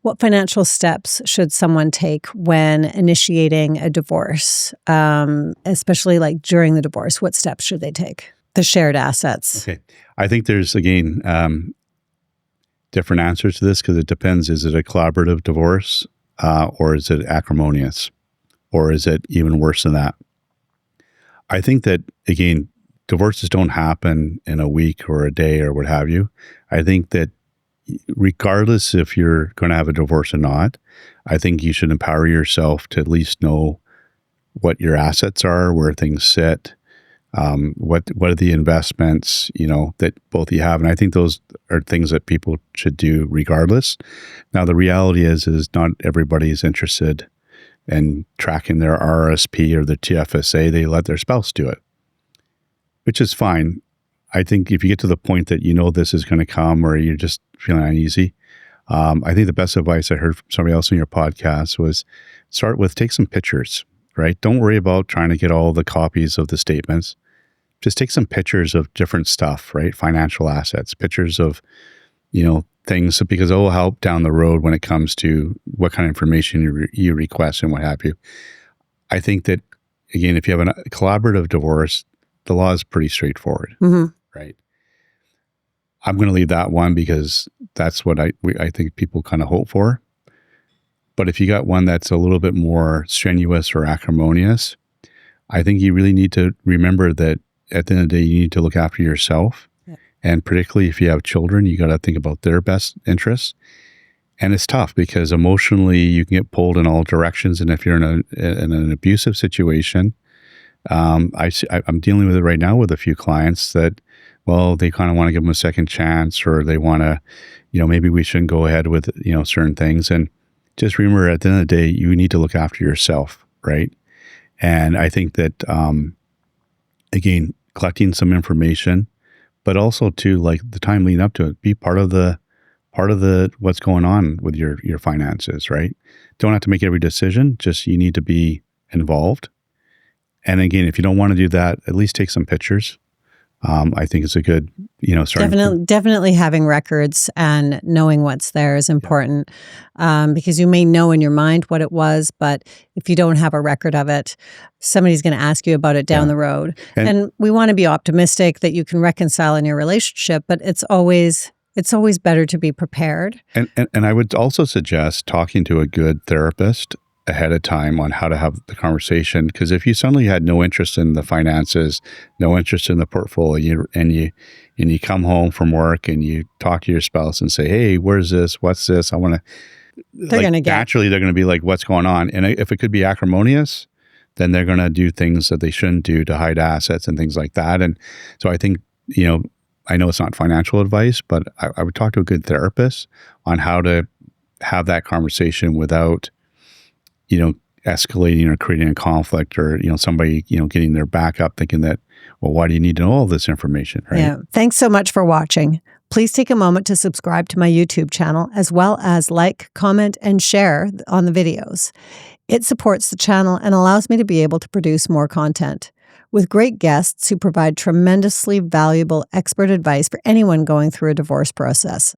What financial steps should someone take when initiating a divorce, especially like during the divorce? What steps should they take? The shared assets. Okay. I think there's, again, different answers to this because it depends. Is it a collaborative divorce or is it acrimonious? Or is it even worse than that? I think that, again, divorces don't happen in a week or a day or what have you. I think that regardless if you're going to have a divorce or not, I think you should empower yourself to at least know what your assets are, where things sit, what are the investments, that both you have. And I think those are things that people should do regardless. Now, the reality is not everybody's interested in tracking their RSP or their TFSA. They let their spouse do it, which is fine. I think if you get to the point that this is going to come or you're just feeling uneasy, I think the best advice I heard from somebody else in your podcast was take some pictures, right? Don't worry about trying to get all the copies of the statements. Just take some pictures of different stuff, right? Financial assets, pictures of, things, because it will help down the road when it comes to what kind of information you request and what have you. I think that, again, if you have a collaborative divorce, the law is pretty straightforward, right? I'm going to leave that one because that's what I think people kind of hope for. But if you got one that's a little bit more strenuous or acrimonious, I think you really need to remember that at the end of the day, you need to look after yourself. Yeah. And particularly if you have children, you got to think about their best interests. And it's tough because emotionally you can get pulled in all directions. And if you're in an abusive situation, I'm dealing with it right now with a few clients that, they kind of want to give them a second chance, or they want to, maybe we shouldn't go ahead with, certain things. And just remember, at the end of the day, you need to look after yourself, right? And I think that, again, collecting some information, but also too, like the time leading up to it, be part of the what's going on with your finances, right? Don't have to make every decision. Just you need to be involved. And again, if you don't want to do that, at least take some pictures. I think it's a good, Definitely having records and knowing what's there is important, because you may know in your mind what it was, but if you don't have a record of it, somebody's going to ask you about it down the road. And we want to be optimistic that you can reconcile in your relationship, but it's always better to be prepared. And I would also suggest talking to a good therapist ahead of time on how to have the conversation. Because if you suddenly had no interest in the finances, no interest in the portfolio, and you come home from work and you talk to your spouse and say, "Hey, where's this? What's this? I want to," naturally they're going to be like, "What's going on?" And if it could be acrimonious, then they're going to do things that they shouldn't do to hide assets and things like that. And so I think, I know it's not financial advice, but I would talk to a good therapist on how to have that conversation without escalating or creating a conflict, or, somebody, getting their back up thinking that, well, why do you need to know all this information, right? Yeah. Thanks so much for watching. Please take a moment to subscribe to my YouTube channel, as well as like, comment, and share on the videos. It supports the channel and allows me to be able to produce more content with great guests who provide tremendously valuable expert advice for anyone going through a divorce process.